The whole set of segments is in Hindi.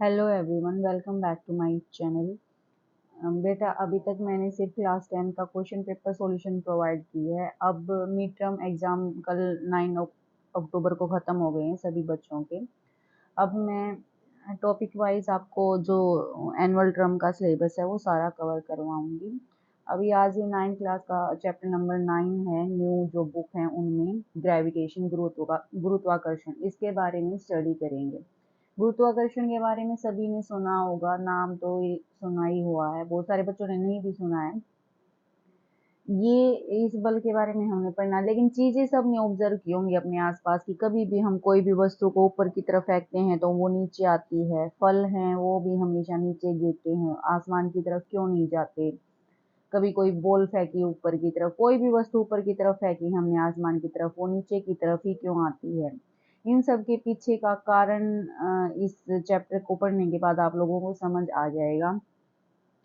Hello everyone, welcome back to my channel. बेटा, अभी तक मैंने सिर्फ क्लास 10 का क्वेश्चन पेपर सॉल्यूशन प्रोवाइड की है। अब मिड टर्म एग्ज़ाम कल 9 अक्टूबर को ख़त्म हो गए हैं सभी बच्चों के। अब मैं टॉपिक वाइज आपको जो एनुअल टर्म का सिलेबस है वो सारा कवर करवाऊंगी। अभी आज ये 9 क्लास का चैप्टर नंबर 9 है, न्यू जो बुक है उनमें ग्रेविटेशन गुरुत्वाकर्षण इसके बारे में स्टडी करेंगे। गुरुत्वाकर्षण के बारे में सभी ने सुना होगा, नाम तो सुना ही हुआ है, बहुत सारे बच्चों ने नहीं भी सुना है। ये इस बल के बारे में हमने पढ़ना, लेकिन चीजें सब ने ऑब्जर्व की होंगी अपने आसपास की। कभी भी हम कोई भी वस्तु को ऊपर की तरफ फेंकते हैं तो वो नीचे आती है। फल हैं वो भी हमेशा नीचे गिरते हैं, आसमान की तरफ क्यों नहीं जाते। कभी कोई बॉल फेंकी ऊपर की तरफ, कोई भी वस्तु ऊपर की तरफ फेंकी हमने आसमान की तरफ, वो नीचे की तरफ ही क्यों आती है। इन सब के पीछे का कारण इस चैप्टर को पढ़ने के बाद आप लोगों को समझ आ जाएगा।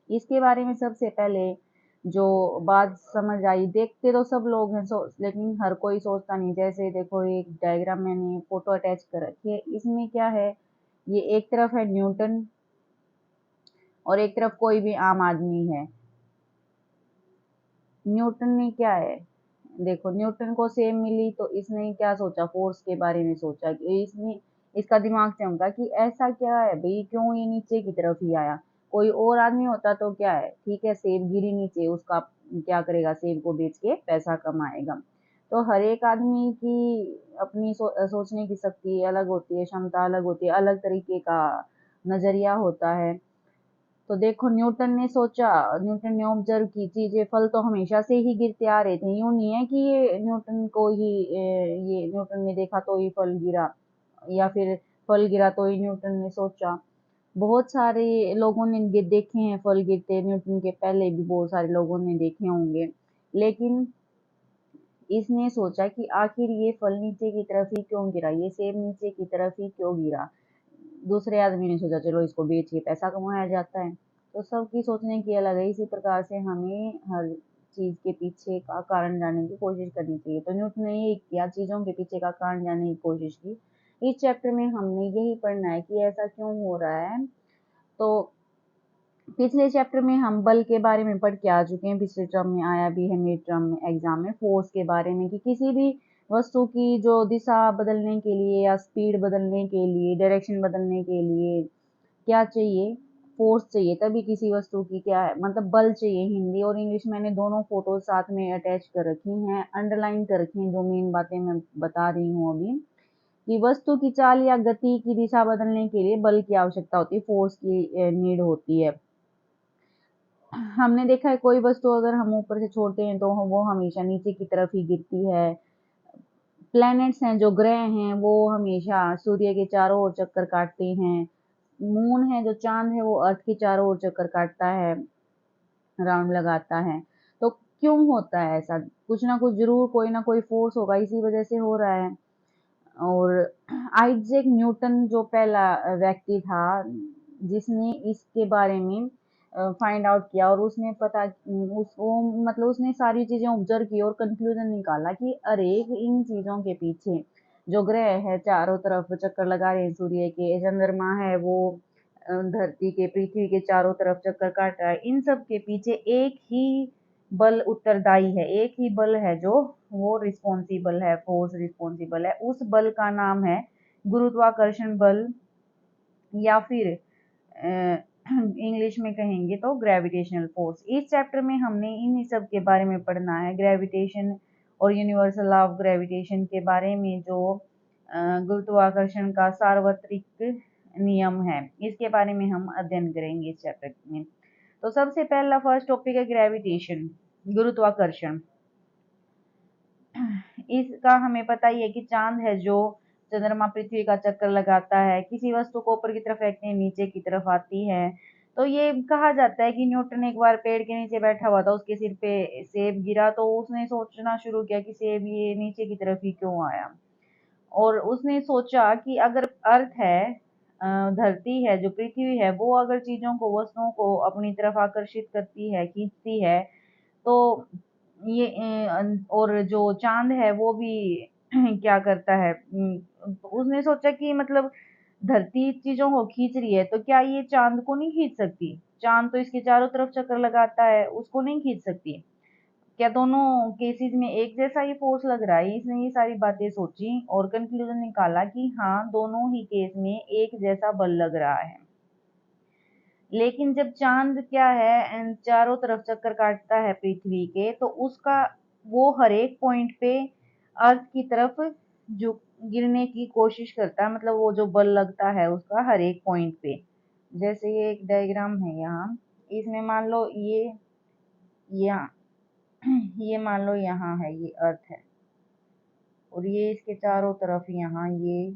इसके बारे में सबसे पहले जो बात समझ आई, देखते तो सब लोग हैं लेकिन हर कोई सोचता नहीं। जैसे देखो, एक डायग्राम मैंने फोटो अटैच कर रखी है, इसमें क्या है, ये एक तरफ है न्यूटन और एक तरफ कोई भी आम आदमी है। न्यूटन ने क्या है, देखो न्यूटन को सेम मिली तो इसने क्या सोचा, फोर्स के बारे में सोचा कि इसने इसका दिमाग चमका कि ऐसा क्या है भाई, क्यों ये नीचे की तरफ ही आया। कोई और आदमी होता तो क्या है, ठीक है सेब गिरी नीचे, उसका क्या करेगा, सेब को बेच के पैसा कमाएगा। तो हर एक आदमी की अपनी सोचने की शक्ति अलग होती है, क्षमता अलग होती है, अलग तरीके का नजरिया होता है। तो देखो, न्यूटन ने ऑब्जर्व की चीजें, फल तो हमेशा से ही गिरते आ रहे थे। यूं नहीं है कि ये न्यूटन को ही ये न्यूटन ने देखा तो ही फल गिरा, या फिर फल गिरा तो ही न्यूटन ने सोचा। बहुत सारे लोगों ने देखे हैं फल गिरते, न्यूटन के पहले भी बहुत सारे लोगों ने देखे होंगे। लेकिन इसने सोचा कि आखिर ये फल नीचे की तरफ ही क्यों गिरा, ये सेब नीचे की तरफ ही क्यों गिरा। दूसरे आदमी ने सोचा चलो इसको बेच के पैसा कमाया जाता है। तो सबकी सोचने की अलग है। इसी प्रकार से हमें हर चीज के पीछे का कारण जानने की कोशिश करनी चाहिए। तो न्यूटन ने ये किया, चीजों के पीछे का कारण जानने की कोशिश की। इस चैप्टर में हमने यही पढ़ना है कि ऐसा क्यों हो रहा है। तो पिछले चैप्टर में हम बल के बारे में पढ़ के आ चुके हैं, पिछले टर्म में आया भी है, मिड टर्म में एग्जाम में फोर्स के बारे में, कि किसी भी वस्तु की जो दिशा बदलने के लिए या स्पीड बदलने के लिए, डायरेक्शन बदलने के लिए क्या चाहिए, फोर्स चाहिए। तभी किसी वस्तु की क्या है, मतलब बल चाहिए। हिंदी और इंग्लिश मैंने दोनों फोटो साथ में अटैच कर रखी हैं, अंडरलाइन कर रखी हैं, जो मेन बातें मैं बता रही हूँ अभी, कि वस्तु की चाल या गति की दिशा बदलने के लिए बल की आवश्यकता होती है, फोर्स की नीड होती है। हमने देखा है कोई वस्तु अगर हम ऊपर से छोड़ते हैं तो वो हमेशा नीचे की तरफ ही गिरती है। प्लैनेट्स हैं, जो ग्रह हैं, वो हमेशा सूर्य के चारों ओर चक्कर काटते हैं। मून है, जो चांद है, वो अर्थ के चारों ओर चक्कर काटता है, राउंड लगाता है। तो क्यों होता है ऐसा, कुछ ना कुछ जरूर कोई ना कोई फोर्स होगा, इसी वजह से हो रहा है। और आइजैक न्यूटन जो पहला व्यक्ति था जिसने इसके बारे में फाइंड आउट किया, और उसने पता उसको मतलब उसने सारी चीजें ऑब्जर्व की और कंक्लूजन निकाला कि अरे इन चीजों के पीछे, जो ग्रह है चारों तरफ चक्कर लगा रहे हैं सूर्य के, चंद्रमा है वो धरती के, पृथ्वी के चारों तरफ चक्कर काट रहा है, इन सब के पीछे एक ही बल उत्तरदायी है, एक ही बल है जो वो रिस्पॉन्सिबल है, फोर्स रिस्पॉन्सिबल है। उस बल का नाम है गुरुत्वाकर्षण बल, या फिर इंग्लिश में कहेंगे तो ग्रेविटेशनल फोर्स। इस चैप्टर में हमने इन सब के बारे में पढ़ना है, ग्रेविटेशन और यूनिवर्सल लॉ ऑफ ग्रेविटेशन के बारे में, जो गुरुत्वाकर्षण का सार्वत्रिक नियम है, इसके बारे में हम अध्ययन करेंगे इस चैप्टर में। तो सबसे पहला फर्स्ट टॉपिक है ग्रेविटेशन, गुरुत्वाकर्षण। इसका हमें पता ही है कि चांद है जो चंद्रमा पृथ्वी का चक्कर लगाता है, किसी वस्तु को ऊपर की तरफ फेंकते हैं नीचे की तरफ आती है। तो ये कहा जाता है कि न्यूटन एक बार पेड़ के नीचे बैठा हुआ था, उसके सिर पे सेब गिरा तो उसने सोचना शुरू किया कि सेब ये नीचे की तरफ ही क्यों आया। और उसने सोचा कि अगर अर्थ है, धरती है, जो पृथ्वी है, वो अगर चीजों को, वस्तुओं को अपनी तरफ आकर्षित करती है, खींचती है, तो ये और जो चांद है वो भी क्या करता है, तो उसने सोचा कि मतलब धरती चीजों को खींच रही है तो क्या ये चांद को नहीं खींच सकती? चांद तो इसके चारों तरफ चक्कर लगाता है, उसको नहीं खींच सकती? क्या दोनों केसेस में एक जैसा ही फोर्स लग रहा है? इसने ये सारी बातें सोची और कंक्लूजन निकाला कि हाँ, दोनों ही केस में एक जैसा बल लग रहा है। लेकिन जब चांद क्या है चारों तरफ चक्कर काटता है पृथ्वी के, तो उसका वो हर एक पॉइंट पे अर्थ की तरफ झुक गिरने की कोशिश करता है, मतलब वो जो बल लगता है उसका हर एक पॉइंट पे। जैसे ये एक डायग्राम है यहाँ, इसमें मान लो ये यहाँ ये मान लो यहाँ है, ये अर्थ है और ये इसके चारों तरफ यहाँ ये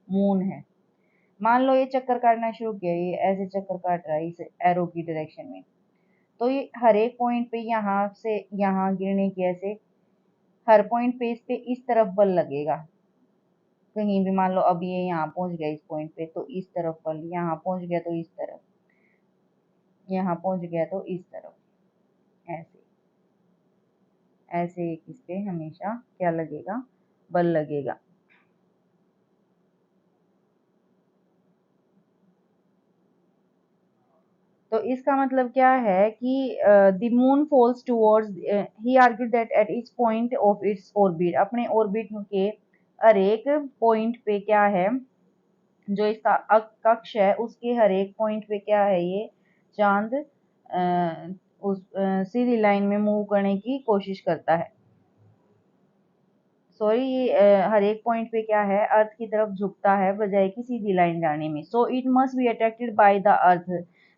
मून है। मान लो ये चक्कर काटना शुरू किया, ये ऐसे चक्कर काट रहा है इस एरो की डायरेक्शन में, तो ये हर एक पॉइंट पे यहाँ से यहाँ गिरने की ऐसे हर पॉइंट पे इस पे इस तरफ बल लगेगा। कहीं भी मान लो अब ये यहाँ पहुंच गया इस पॉइंट पे तो इस तरफ बल, यहाँ पहुंच गया तो इस तरफ, यहाँ पहुंच गया तो इस तरफ, ऐसे ऐसे एक इस पे हमेशा क्या लगेगा? बल लगेगा। तो इसका मतलब क्या है कि the moon falls towards, he argued that at each point of its orbit, अपने ऑर्बिट के हर एक पॉइंट पे क्या है, जो इसका कक्ष है उसके हर एक पॉइंट पे क्या है, ये चांद उस सीधी लाइन में मूव करने की कोशिश करता है। सॉरी, ये हर एक पॉइंट पे क्या है, अर्थ की तरफ झुकता है बजाय कि सीधी लाइन जाने में। So it must be attracted by the earth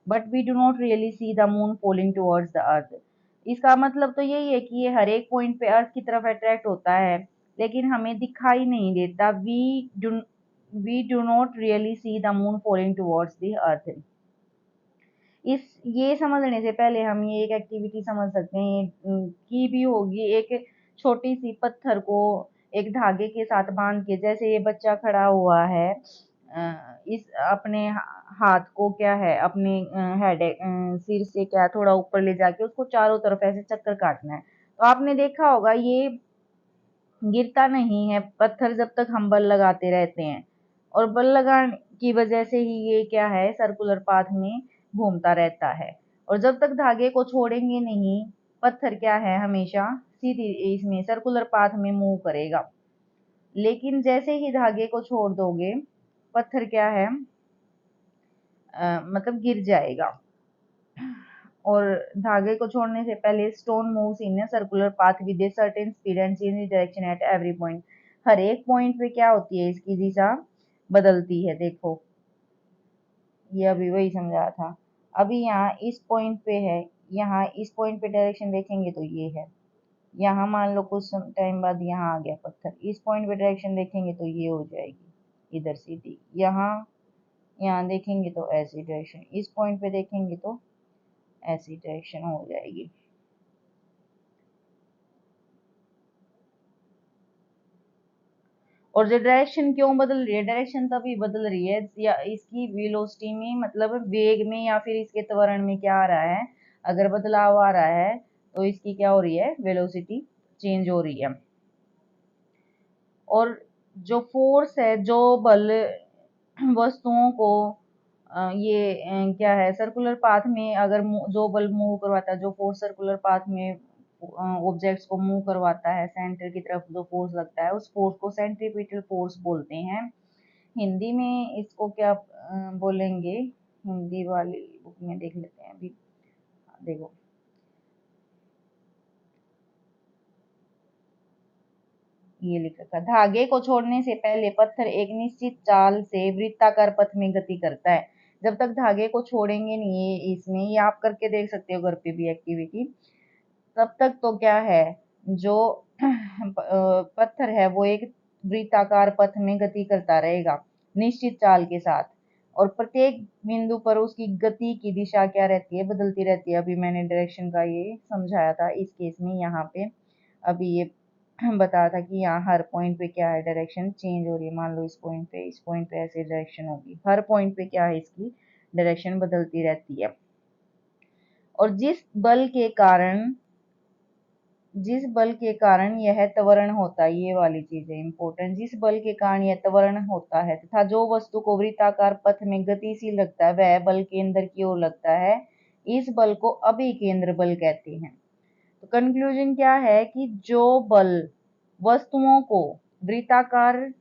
but we do not really see the moon falling towards the earth. इसका मतलब तो यही है कि ये हर एक पॉइंट पे अर्थ की तरफ अट्रैक्ट होता है, लेकिन हमें दिखाई नहीं देता। We do not really see the moon falling towards the earth. इस ये समझने से पहले हम ये एक एक्टिविटी समझ सकते हैं की भी होगी। एक छोटी सी पत्थर को एक धागे के साथ बांध के, जैसे ये बच्चा खड़ा हुआ है, इस अपने हाथ को क्या है अपने हेड सिर से क्या थोड़ा ऊपर ले जाके उसको चारों तरफ ऐसे चक्कर काटना है। तो आपने देखा होगा ये गिरता नहीं है पत्थर जब तक हम बल लगाते रहते हैं, और बल लगाने की वजह से ही ये क्या है सर्कुलर पाथ में घूमता रहता है। और जब तक धागे को छोड़ेंगे नहीं, पत्थर क्या है हमेशा सीधी इसमें सर्कुलर पाथ में मूव करेगा। लेकिन जैसे ही धागे को छोड़ दोगे, पत्थर क्या है मतलब गिर जाएगा। और धागे को छोड़ने से पहले stone moves in a circular path with a certain speed and change direction at every point. हर एक पॉइंट पे क्या होती है, इसकी दिशा बदलती है। देखो ये अभी वही समझा था। अभी यहाँ इस पॉइंट पे है, यहाँ इस पॉइंट पे डायरेक्शन देखेंगे तो ये है। यहाँ मान लो कुछ टाइम बाद यहाँ आ गया पत्थर, इस पॉइंट पे डायरेक्शन देखेंगे तो ये हो जाएगी इधर सीधी। यहाँ यहाँ देखेंगे तो ऐसी डायरेक्शन, इस पॉइंट पे देखेंगे तो ऐसी डायरेक्शन हो जाएगी। और जो डायरेक्शन क्यों बदल रही है, डायरेक्शन तभी बदल रही है या इसकी वेलोसिटी में, मतलब वेग में, या फिर इसके त्वरण में क्या आ रहा है, अगर बदलाव आ रहा है तो इसकी क्या हो रही है, वेलोसिटी चेंज हो रही है। और जो फोर्स है, जो बल वस्तुओं को ये क्या है सर्कुलर पाथ में, अगर जो बल मूव करवाता है, जो फोर्स सर्कुलर पाथ में ऑब्जेक्ट्स को मूव करवाता है सेंटर की तरफ, जो फोर्स लगता है उस फोर्स को सेंट्रीपिटल फोर्स बोलते हैं। हिंदी में इसको क्या बोलेंगे, हिंदी वाली बुक में देख लेते हैं अभी। देखो ये लिख रखा, धागे को छोड़ने से पहले पत्थर एक निश्चित चाल से वृत्ताकार पथ में गति करता है। जब तक धागे को छोड़ेंगे नहीं, ये इसमें ये आप करके देख सकते हो घर पे भी एक्टिविटी, तब तक तो क्या है, जो पत्थर है वो एक वृत्ताकार पथ में गति करता रहेगा निश्चित चाल के साथ। और प्रत्येक बिंदु पर उसकी गति की दिशा क्या रहती है, बदलती रहती है। अभी मैंने डायरेक्शन का ये समझाया था इस केस में, यहाँ पे अभी ये बताया था कि यहाँ हर पॉइंट पे क्या है, डायरेक्शन चेंज हो रही है। मान लो इस पॉइंट पे ऐसे डायरेक्शन होगी, हर पॉइंट पे क्या है इसकी डायरेक्शन बदलती रहती है। और जिस बल के कारण जिस बल के कारण यह त्वरण होता है, ये वाली चीज है इंपॉर्टेंट, जिस बल के कारण यह त्वरण होता है तथा जो वस्तु को वृत्ताकार पथ में गतिशील लगता है वह बल केंद्र की ओर लगता है, इस बल को अभिकेंद्र बल कहते हैं। तो कंक्लूजन क्या है कि जो बल वस्तुओं को वृत्ताकार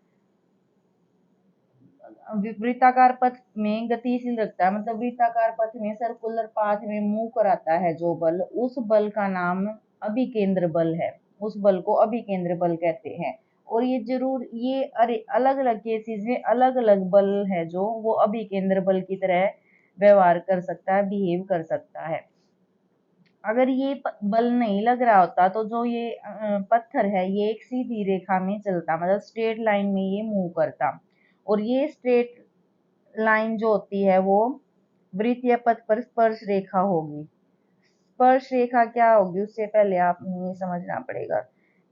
वृत्ताकार पथ में गतिशील रखता है, मतलब वृत्ताकार पथ में सर्कुलर पाथ में मूव कराता है जो बल, उस बल का नाम अभिकेंद्र बल है, उस बल को अभिकेंद्र बल कहते हैं। और ये जरूर ये अरे अलग अलग केसेस में अलग अलग बल है जो वो अभिकेंद्र बल की तरह व्यवहार कर सकता है, बिहेव कर सकता है। अगर ये बल नहीं लग रहा होता तो जो ये पत्थर है ये एक सीधी रेखा में चलता, मतलब स्ट्रेट लाइन में ये मूव करता, और ये स्ट्रेट लाइन जो होती है वो वृत्तीय पथ पर स्पर्श रेखा होगी। स्पर्श रेखा क्या होगी उससे पहले आपने ये समझना पड़ेगा,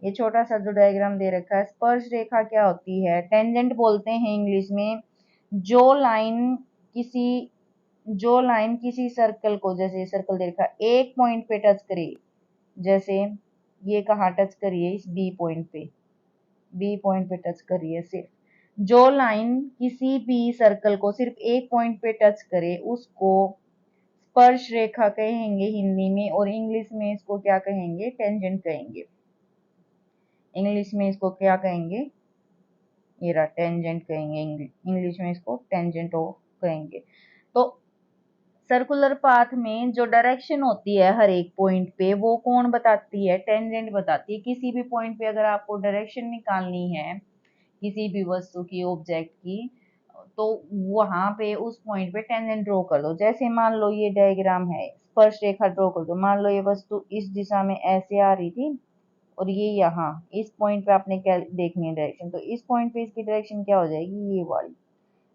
ये छोटा सा जो डायग्राम दे रखा है, स्पर्श रेखा क्या होती है, टेंजेंट बोलते हैं इंग्लिश में। जो लाइन किसी जो लाइन किसी सर्कल को, जैसे सर्कल दे रखा है, एक पॉइंट पे टच करे, जैसे ये कहाँ टच करिए, इस बी पॉइंट पे टच करिए, सिर्फ जो लाइन किसी भी सर्कल को सिर्फ एक पॉइंट पे टच करे उसको स्पर्श रेखा कहेंगे हिंदी में, और इंग्लिश में इसको क्या कहेंगे, टेंजेंट कहेंगे। इंग्लिश में इसको क्या कहेंगे, ये रहा टेंजेंट कहेंगे, इंग्लिश में इसको टेंजेंट कहेंगे। तो सर्कुलर पाथ में जो डायरेक्शन होती है हर एक पॉइंट पे वो कौन बताती है, टेंजेंट बताती है। किसी भी पॉइंट पे अगर आपको डायरेक्शन निकालनी है किसी भी वस्तु की, ऑब्जेक्ट की, तो वहां पे उस पॉइंट पे टेंजेंट ड्रॉ कर दो। जैसे मान लो ये डायग्राम है, स्पर्श रेखा ड्रॉ कर दो, मान लो ये वस्तु इस दिशा में ऐसे आ रही थी और ये यहाँ इस पॉइंट पे आपने क्या देखनी है डायरेक्शन, तो इस पॉइंट पे इसकी डायरेक्शन क्या हो जाएगी, ये वाली।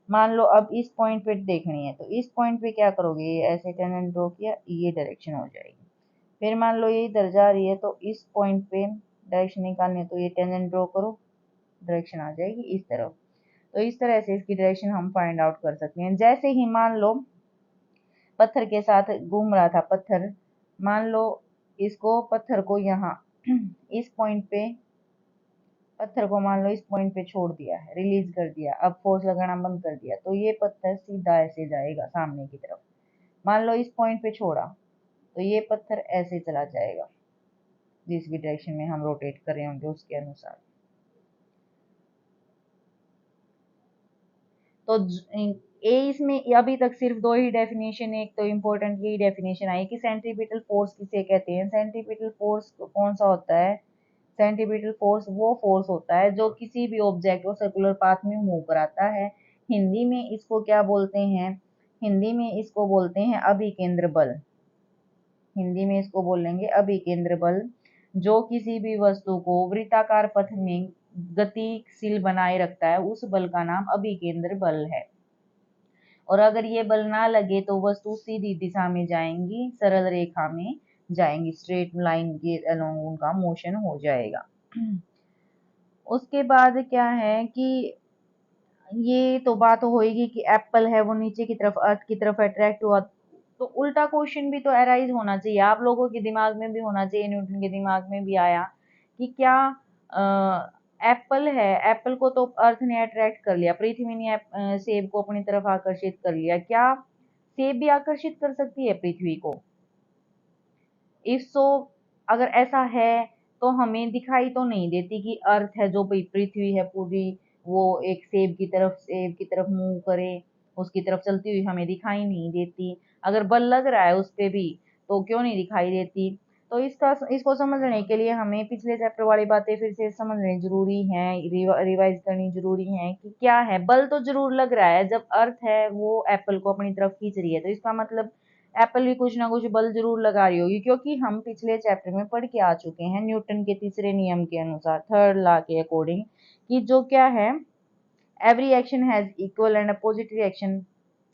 मान लो अब इस पॉइंट पे देखनी है तो इस पॉइंट पे क्या करोगे, ये ऐसे टेंजेंट ड्रॉ किया, ये डायरेक्शन हो जाएगी। फिर मान लो ये इधर जा रही है तो इस पॉइंट पे डायरेक्शन निकालनी है तो ये टेंजेंट ड्रॉ करो, डायरेक्शन आ जाएगी इस तरफ। तो इस तरह से इसकी डायरेक्शन हम फाइंड आउट कर सकते हैं। जैसे ही मान लो पत्थर के साथ घूम रहा था पत्थर, मान लो इसको पत्थर को यहाँ इस पॉइंट पे, पत्थर को मान लो इस पॉइंट पे छोड़ दिया है, रिलीज कर दिया, अब फोर्स लगाना बंद कर दिया, तो ये पत्थर सीधा ऐसे जाएगा सामने की तरफ। मान लो इस पॉइंट पे छोड़ा तो ये पत्थर ऐसे चला जाएगा, जिस भी डायरेक्शन में हम रोटेट कर रहे होंगे उसके अनुसार। तो इसमें अभी तक सिर्फ दो ही डेफिनेशन, एक तो इम्पोर्टेंट यही डेफिनेशन आई कि सेंट्रीपिटल फोर्स किसे कहते हैं। सेंट्रीपिटल फोर्स कौन सा होता है, सेंट्रीपिटल फोर्स वो फोर्स होता है जो किसी भी ऑब्जेक्ट को सर्कुलर पाथ में मूव कराता है। हिंदी में इसको क्या बोलते हैं, हिंदी में इसको बोलते हैं अभिकेंद्र बल। हिंदी में इसको बोलेंगे अभिकेंद्र बल, जो किसी भी वस्तु को वृत्ताकार पथ में गतिशील बनाए रखता है, उस बल का नाम अभिकेंद्र बल है। और अगर ये बल ना लगे तो वस्तु सीधी दिशा में जाएंगी, सरल रेखा में जाएंगी, स्ट्रेट लाइन के अलोंग उनका मोशन हो जाएगा। उसके बाद क्या है कि ये तो बात होएगी कि एप्पल है वो नीचे की तरफ अर्थ की तरफ अट्रैक्ट हुआ, तो उल्टा क्वेश्चन भी तो अराइज होना चाहिए, आप लोगों के दिमाग में भी होना चाहिए, न्यूटन के दिमाग में भी आया कि क्या एप्पल है, एप्पल को तो अर्थ ने अट्रैक्ट कर लिया, पृथ्वी ने सेब को अपनी तरफ आकर्षित कर लिया, क्या सेब भी आकर्षित कर सकती है पृथ्वी को? इफ सो अगर ऐसा है तो हमें दिखाई तो नहीं देती कि अर्थ है जो पृथ्वी है पूरी वो एक सेब की तरफ मूव करे, उसकी तरफ चलती हुई हमें दिखाई नहीं देती। अगर बल लग रहा है उस पे भी तो क्यों नहीं दिखाई देती? तो इसको समझने के लिए हमें पिछले चैप्टर वाली बातें फिर से समझनी जरूरी है, रिवाइज करनी जरूरी है कि क्या है, बल तो जरूर लग रहा है, जब अर्थ है वो एप्पल को अपनी तरफ खींच रही है तो इसका मतलब एप्पल भी कुछ ना कुछ बल जरूर लगा रही होगी, क्योंकि हम पिछले चैप्टर में पढ़ के आ चुके हैं न्यूटन के तीसरे नियम के अनुसार, थर्ड लॉ के अकॉर्डिंग, कि जो क्या है, every action has equal and opposite reaction,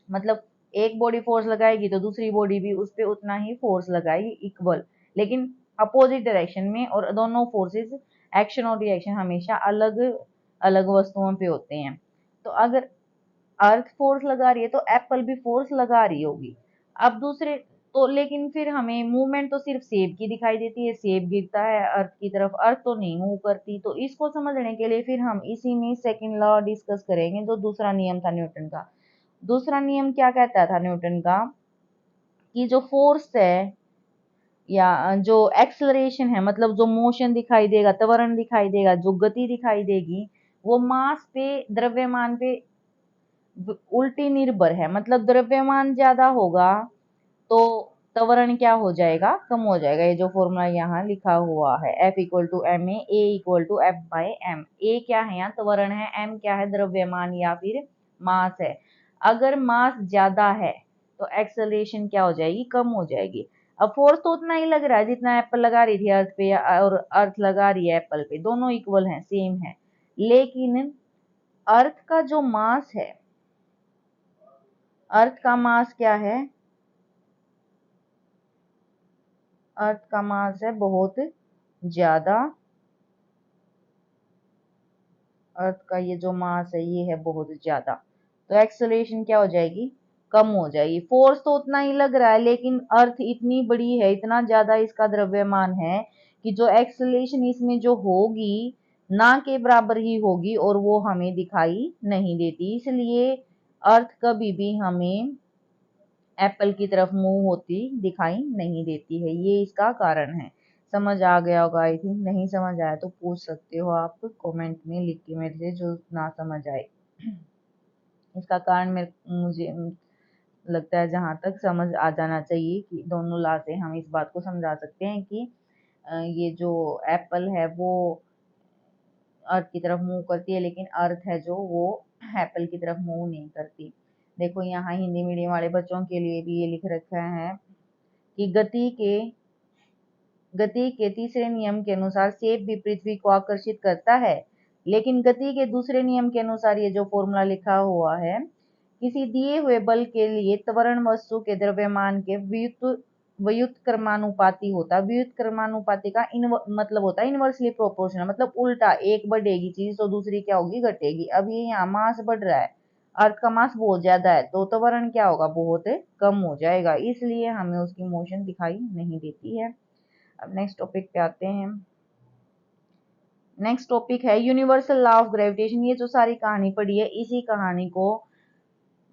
मतलब एक बॉडी फोर्स लगाएगी तो दूसरी बॉडी भी उस पर उतना ही फोर्स लगाएगी इक्वल, लेकिन अपोजिट डायरेक्शन में, और दोनों फोर्सेस एक्शन और रिएक्शन हमेशा अलग अलग वस्तुओं पे होते हैं। तो अगर अर्थ फोर्स लगा रही है तो एप्पल भी फोर्स लगा रही होगी। अब दूसरे तो लेकिन फिर हमें मूवमेंट तो सिर्फ सेब की दिखाई देती है, सेब गिरता है अर्थ की तरफ, अर्थ तो नहीं मूव करती। तो इसको समझने के लिए फिर हम इसी में सेकंड लॉ डिस्कस करेंगे, जो दूसरा नियम था न्यूटन का। दूसरा नियम क्या कहता था न्यूटन का, कि जो फोर्स है या जो एक्सलरेशन है, मतलब जो मोशन दिखाई देगा, त्वरण दिखाई देगा, जो गति दिखाई देगी, वो मास पे, द्रव्यमान पे उल्टी निर्भर है। मतलब द्रव्यमान ज्यादा होगा तो त्वरण क्या हो जाएगा, कम हो जाएगा। ये जो फॉर्मूला यहाँ लिखा हुआ है, F equal to M A equal to F by M. A क्या है यहाँ, त्वरण है, एम क्या है, द्रव्यमान या फिर मास है। अगर मास ज्यादा है तो एक्सेलरेशन क्या हो जाएगी, कम हो जाएगी। अब फोर्स तो उतना ही लग रहा है जितना एप्पल लगा रही थी अर्थ पे, और अर्थ लगा रही है एप्पल पे, दोनों इक्वल हैं, सेम है। लेकिन अर्थ का जो मास है, अर्थ का मास क्या है, अर्थ का मास है बहुत ज्यादा। अर्थ का ये जो मास है ये है बहुत ज्यादा, तो एक्सेलरेशन क्या हो जाएगी, कम हो जाएगी। फोर्स तो उतना ही लग रहा है, लेकिन अर्थ इतनी बड़ी है, इतना ज्यादा इसका द्रव्यमान है कि जो एक्सेलरेशन इसमें जो होगी ना के बराबर ही होगी, और वो हमें दिखाई नहीं देती। इसलिए अर्थ कभी भी हमें एप्पल की तरफ मूव होती दिखाई नहीं देती है, ये इसका कारण है। समझ आ गया होगा आई थिंक। नहीं समझ आया तो पूछ सकते हो आप कमेंट में लिख के मेरे से, जो ना समझ आए। इसका कारण मुझे लगता है जहां तक समझ आ जाना चाहिए, कि दोनों ला से हम इस बात को समझा सकते हैं कि ये जो एप्पल है वो अर्थ की तरफ मूव करती है, लेकिन अर्थ है जो वो एप्पल की तरफ मूव नहीं करती। देखो यहाँ हिंदी मीडियम वाले बच्चों के लिए भी ये लिख रखा है कि गति के तीसरे नियम के अनुसार सेब भी पृथ्वी को आकर्षित करता है। लेकिन गति के दूसरे नियम के अनुसार, ये जो फॉर्मूला लिखा हुआ है, किसी दिए हुए बल के लिए त्वरण वस्तु के द्रव्यमान के व्युत्क्रमानुपाती होता है। व्युत्क्रमानुपाती का मतलब होता है इनवर्सली प्रोपोर्शनल, मतलब उल्टा, एक बढ़ेगी चीज तो दूसरी क्या होगी, घटेगी। अब ये यहाँ मास बढ़ रहा है, अर्थ का मास बहुत ज्यादा है, तो त्वरण क्या होगा, बहुत कम हो जाएगा, इसलिए हमें उसकी मोशन दिखाई नहीं देती है। अब नेक्स्ट टॉपिक पे आते हैं। नेक्स्ट टॉपिक है यूनिवर्सल लॉ ऑफ ग्रेविटेशन। ये जो सारी कहानी पढ़ी है, इसी कहानी को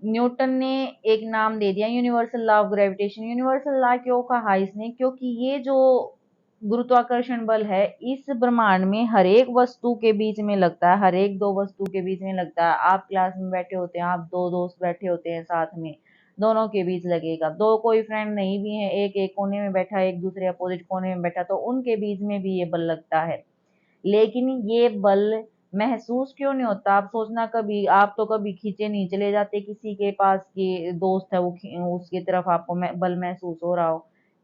न्यूटन ने एक नाम दे दिया, universal law of gravitation. Universal law क्यों कहा इसने, क्योंकि ये जो गुरुत्वाकर्षण बल है इस ब्रह्मांड में हर एक वस्तु के बीच में लगता है, हर एक दो वस्तु के बीच में लगता है। आप क्लास में बैठे होते हैं, आप दो दोस्त बैठे होते हैं साथ में, दोनों के बीच लगेगा। दो कोई फ्रेंड नहीं भी है, एक एक कोने में बैठा, एक दूसरे अपोजिट कोने में बैठा, तो उनके बीच में भी ये बल लगता है। लेकिन ये बल महसूस क्यों नहीं होता, आप सोचना, कभी आप तो कभी खींचे नहीं चले जाते किसी के पास, के दोस्त है वो उसकी तरफ आपको बल महसूस हो रहा हो,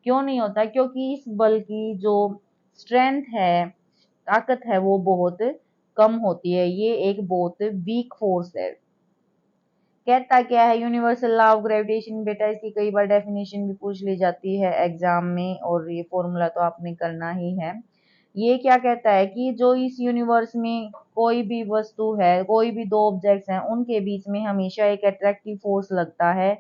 क्यों नहीं होता, क्योंकि इस बल की जो स्ट्रेंथ है, ताकत है, वो बहुत कम होती है। ये एक बहुत वीक फोर्स है। कहता क्या है यूनिवर्सल लॉ ऑफ ग्रेविटेशन, बेटा इसकी कई बार डेफिनेशन भी पूछ ली जाती है एग्जाम में, और ये फॉर्मूला तो आपने करना ही है। ये क्या कहता है कि जो इस यूनिवर्स में कोई भी वस्तु है, कोई भी दो ऑब्जेक्ट्स हैं, उनके बीच में हमेशा एक अट्रैक्टिव फोर्स लगता है।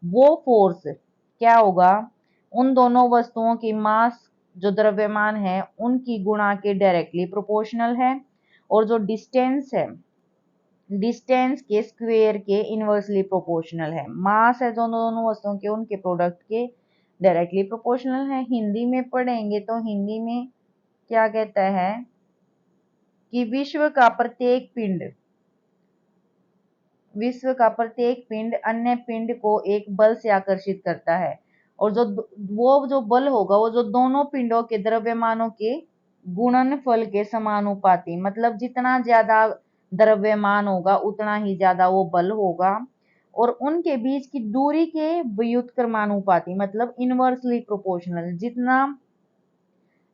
वो फोर्स क्या होगा, उन दोनों वस्तुओं की मास, जो द्रव्यमान है, उनकी गुणा के डायरेक्टली प्रोपोर्शनल है, और जो डिस्टेंस है, डिस्टेंस के स्क्वायर के इनवर्सली प्रोपोर्शनल है। मास है जो दोनों वस्तुओं के, उनके प्रोडक्ट के डायरेक्टली प्रोपोर्शनल है। हिंदी में पढ़ेंगे तो हिंदी में क्या कहता है कि विश्व का प्रत्येक पिंड अन्य पिंड को एक बल से आकर्षित करता है, और वो जो बल होगा वो जो दोनों पिंडों के द्रव्यमानों के गुणनफल के समानुपाती, मतलब जितना ज्यादा द्रव्यमान होगा उतना ही ज्यादा वो बल होगा, और उनके बीच की दूरी के व्युत्क्रमानुपाती, मतलब इनवर्सली प्रोपोर्शनल, जितना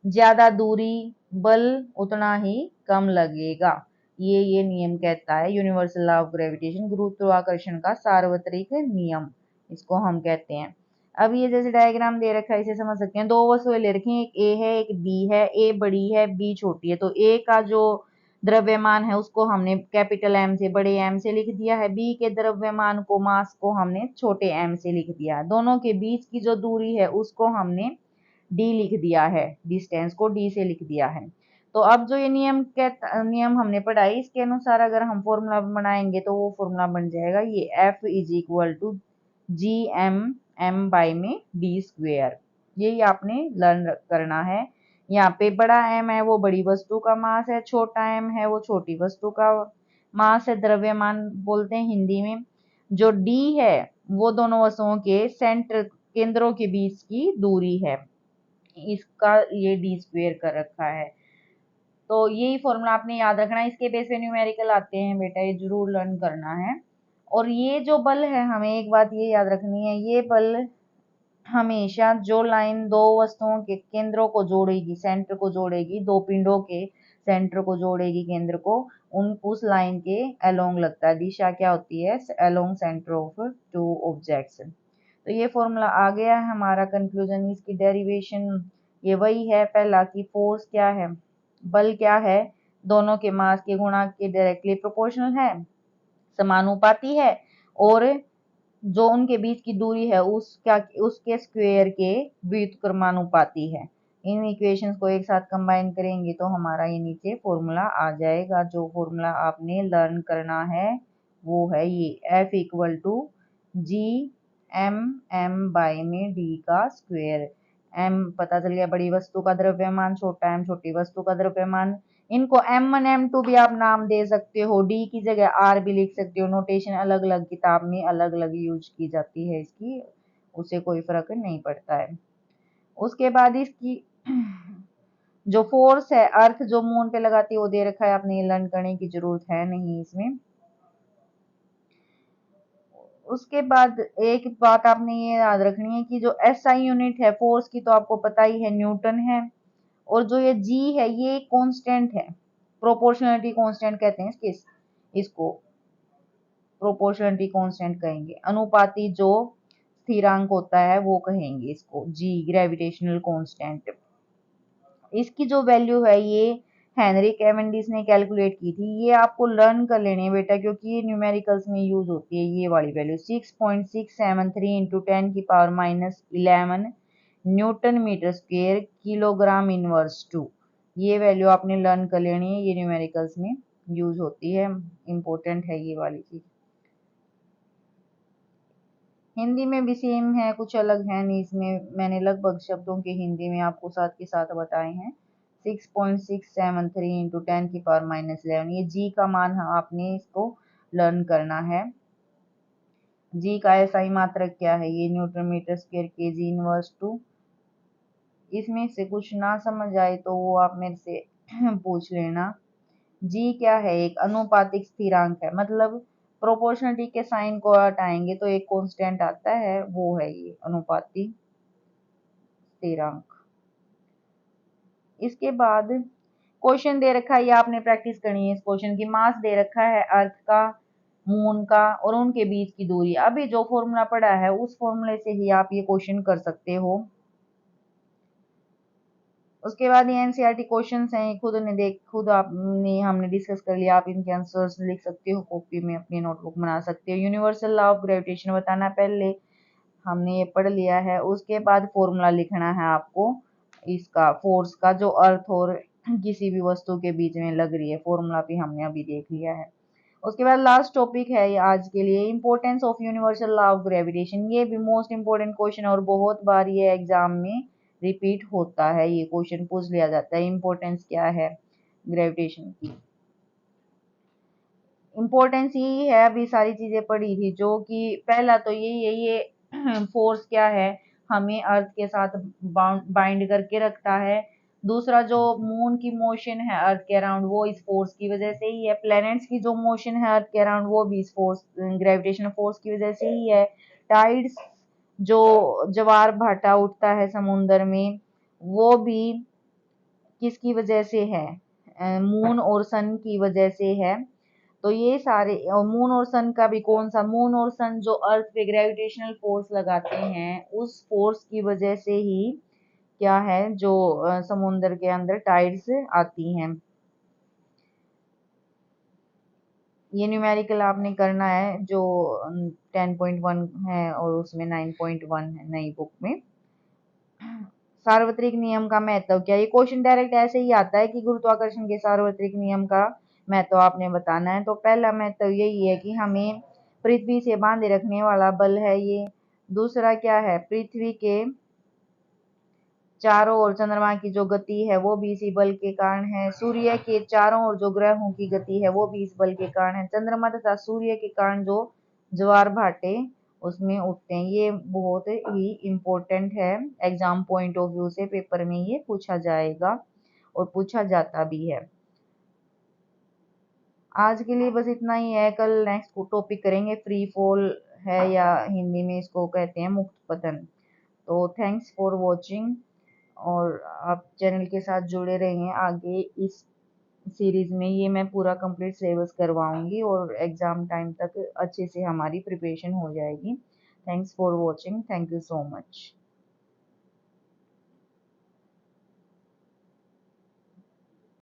ज्यादा दूरी बल उतना ही कम लगेगा। ये नियम कहता है यूनिवर्सल लॉ ऑफ ग्रेविटेशन, गुरुत्वाकर्षण का सार्वत्रिक नियम इसको हम कहते हैं। अब ये जैसे डायग्राम दे रखा है, इसे समझ सकते हैं। दो वस्तुएं ले रखी हैं, एक ए है एक बी है, ए बड़ी है बी छोटी है। तो ए का जो द्रव्यमान है उसको हमने कैपिटल एम से, बड़े एम से लिख दिया है। बी के द्रव्यमान को, मास को हमने छोटे एम से लिख दिया है। दोनों के बीच की जो दूरी है उसको हमने डी लिख दिया है, डिस्टेंस को डी से लिख दिया है। तो अब जो ये नियम हमने पढ़ा है, इसके अनुसार अगर हम फॉर्मूला बनाएंगे तो वो फॉर्मूला बन जाएगा ये F is equal to G M by में डी स्क्वेयर। यही आपने लर्न करना है। यहाँ पे बड़ा एम है वो बड़ी वस्तु का मास है, छोटा एम है वो छोटी वस्तु का मास है, द्रव्यमान बोलते हैं हिंदी में। जो डी है वो दोनों वस्तुओं के सेंटर, केंद्रों के बीच की दूरी है, इसका ये डी स्क्वेयर कर रखा है। तो यही फॉर्मूला आपने याद रखना है। इसके बेस पे न्यूमेरिकल आते हैं बेटा, ये जरूर लर्न करना है। और ये जो बल है, हमें एक बात ये याद रखनी है, ये बल हमेशा जो लाइन दो वस्तुओं के केंद्रों को जोड़ेगी, सेंटर को जोड़ेगी, दो पिंडों के सेंटर को जोड़ेगी, केंद्र को, उस लाइन के अलोंग लगता है। दिशा क्या होती है? Along centre of two objects. तो ये फॉर्मूला आ गया है हमारा। कंक्लूजन, इसकी डेरिवेशन ये वही है पहला कि फोर्स क्या है, बल क्या है, दोनों के मास के गुणा के डायरेक्टली प्रोपोर्शनल है, समानुपाती है, और जो उनके बीच की दूरी है उसके स्क्वायर के व्युत्क्रमानुपाती है। इन इक्वेशंस को एक साथ कंबाइन करेंगे तो हमारा ये नीचे फॉर्मूला आ जाएगा। जो फॉर्मूला आपने लर्न करना है वो है ये F equal to G M by में डी का स्क्वायर। एम पता चल गया बड़ी वस्तु का द्रव्यमान, छोटा एम छोटी वस्तु का द्रव्यमान। इनको M1 M2 भी आप नाम दे सकते हो, डी की जगह R भी लिख सकते हो। नोटेशन अलग अलग किताब में अलग अलग यूज की जाती है इसकी, उससे कोई फर्क नहीं पड़ता है। उसके बाद इसकी जो फोर्स है, अर्थ जो मून पे लगाती है वो दे रखा है, आपने ये लर्न करने की जरूरत है नहीं इसमें। उसके बाद एक बात आपने ये याद रखनी है कि जो SI यूनिट है फोर्स की, तो आपको पता ही है न्यूटन है। और जो ये G है ये कांस्टेंट है, प्रोपोर्शनलिटी कांस्टेंट कहते हैं इसको प्रोपोर्शनलिटी कांस्टेंट कहेंगे। अनुपाती जो स्थिरांक होता है वो कहेंगे इसको G, ग्रेविटेशनल कांस्टेंट। इसकी जो वैल्यू है ये हेनरी कैवेंडिश ने कैलकुलेट की थी। ये आपको लर्न कर लेनी है बेटा, क्योंकि ये न्यूमेरिकल्स में यूज होती है। ये वाली वैल्यू 6.673 इंटू 10 की power -11 newton metre square kilogram inverse 2। ये वैल्यू आपने लर्न कर लेनी है, ये न्यूमेरिकल्स में यूज होती है, इंपॉर्टेंट है ये वाली चीज। हिंदी में भी सेम है, कुछ अलग है नहीं इसमें। मैंने लगभग शब्दों के हिंदी में आपको साथ के साथ बताए हैं। 6.673 इंटू 10 की पावर -11, ये जी का मान है, आपने इसको लर्न करना है। जी का SI मात्रक क्या है? ये newton metre square KG inverse 2। इसमें से कुछ ना समझ आए तो वो आप मेरे से पूछ लेना। जी क्या है? एक अनुपातिक स्थिरांक है, मतलब प्रोपोर्शनलिटी के साइन को हटाएंगे तो एक कांस्टेंट आता है, वो है ये अनुपातिक स्थिरांक। इसके बाद क्वेश्चन दे रखा है, ये आपने प्रैक्टिस करनी है इस क्वेश्चन की। मास दे रखा है अर्थ का, मून का, और उनके बीच की दूरी। अभी जो फॉर्मूला पढ़ा है उस फॉर्मूले से ही आप ये क्वेश्चन कर सकते हो। उसके बाद ये एनसीईआरटी क्वेश्चंस हैं, खुद आपने हमने डिस्कस कर लिया। आप इनके आंसर्स लिख सकते हो कॉपी में, अपनी नोटबुक बना सकते हो। यूनिवर्सल लॉ ऑफ ग्रेविटेशन बताना पहले हमने ये पढ़ लिया है। उसके बाद फॉर्मूला लिखना है आपको इसका, फोर्स का, जो अर्थ और किसी भी वस्तु के बीच में लग रही है। फॉर्मूला भी हमने अभी देख लिया है। उसके बाद लास्ट टॉपिक है ये आज के लिए, importance of universal law of gravitation. ये भी मोस्ट इंपॉर्टेंट क्वेश्चन और बहुत बार ये एग्जाम में रिपीट होता है, ये क्वेश्चन पूछ लिया जाता है, इंपॉर्टेंस क्या है ग्रेविटेशन की। इंपॉर्टेंस यही है, अभी सारी चीजें पढ़ी थी जो कि पहला तो यही है, ये फोर्स क्या है, हमें अर्थ के साथ बाइंड करके रखता है। दूसरा जो मून की मोशन है अर्थ के अराउंड, वो इस फोर्स की वजह से ही है। प्लैनेट्स की जो मोशन है अर्थ के अराउंड, वो भी इस फोर्स, ग्रेविटेशनल फोर्स की वजह से ही है। टाइड्स, जो ज्वार भाटा उठता है समुन्द्र में, वो भी किसकी वजह से है? मून और सन की वजह से है। तो ये सारे, मून और सन का भी कौन सा, मून और सन जो अर्थ पे ग्रेविटेशनल फोर्स लगाते हैं उस फोर्स की वजह से ही क्या है, जो समुद्र के अंदर टाइड्स आती हैं। ये न्यूमेरिकल आपने करना है जो 10.1 है और उसमें 9.1 है नई बुक में। सार्वत्रिक नियम का महत्व क्या? ये क्वेश्चन डायरेक्ट ऐसे ही आता है कि गुरुत्वाकर्षण के सार्वत्रिक नियम का महत्व आपने बताना है। तो पहला महत्व यही है कि हमें पृथ्वी से बांधे रखने वाला बल है ये। दूसरा क्या है? पृथ्वी के चारों ओर चंद्रमा की जो गति है वो भी इसी बल के कारण है। सूर्य के चारों ओर जो ग्रहों की गति है वो भी इस बल के कारण है। चंद्रमा तथा सूर्य के कारण जो ज्वार भाटे उसमें उठते हैं। ये बहुत ही इम्पोर्टेंट है, एग्जाम पॉइंट ऑफ व्यू से पेपर में ये पूछा जाएगा और पूछा जाता भी है। आज के लिए बस इतना ही है। कल नेक्स्ट टॉपिक करेंगे, फ्री फॉल है या हिंदी में इसको कहते हैं मुक्त पतन। तो थैंक्स फॉर वॉचिंग और आप चैनल के साथ जुड़े रहेंगे। आगे इस सीरीज में ये मैं पूरा कंप्लीट सिलेबस करवाऊंगी और एग्जाम टाइम तक अच्छे से हमारी प्रिपरेशन हो जाएगी। Thanks for watching, thank you so much.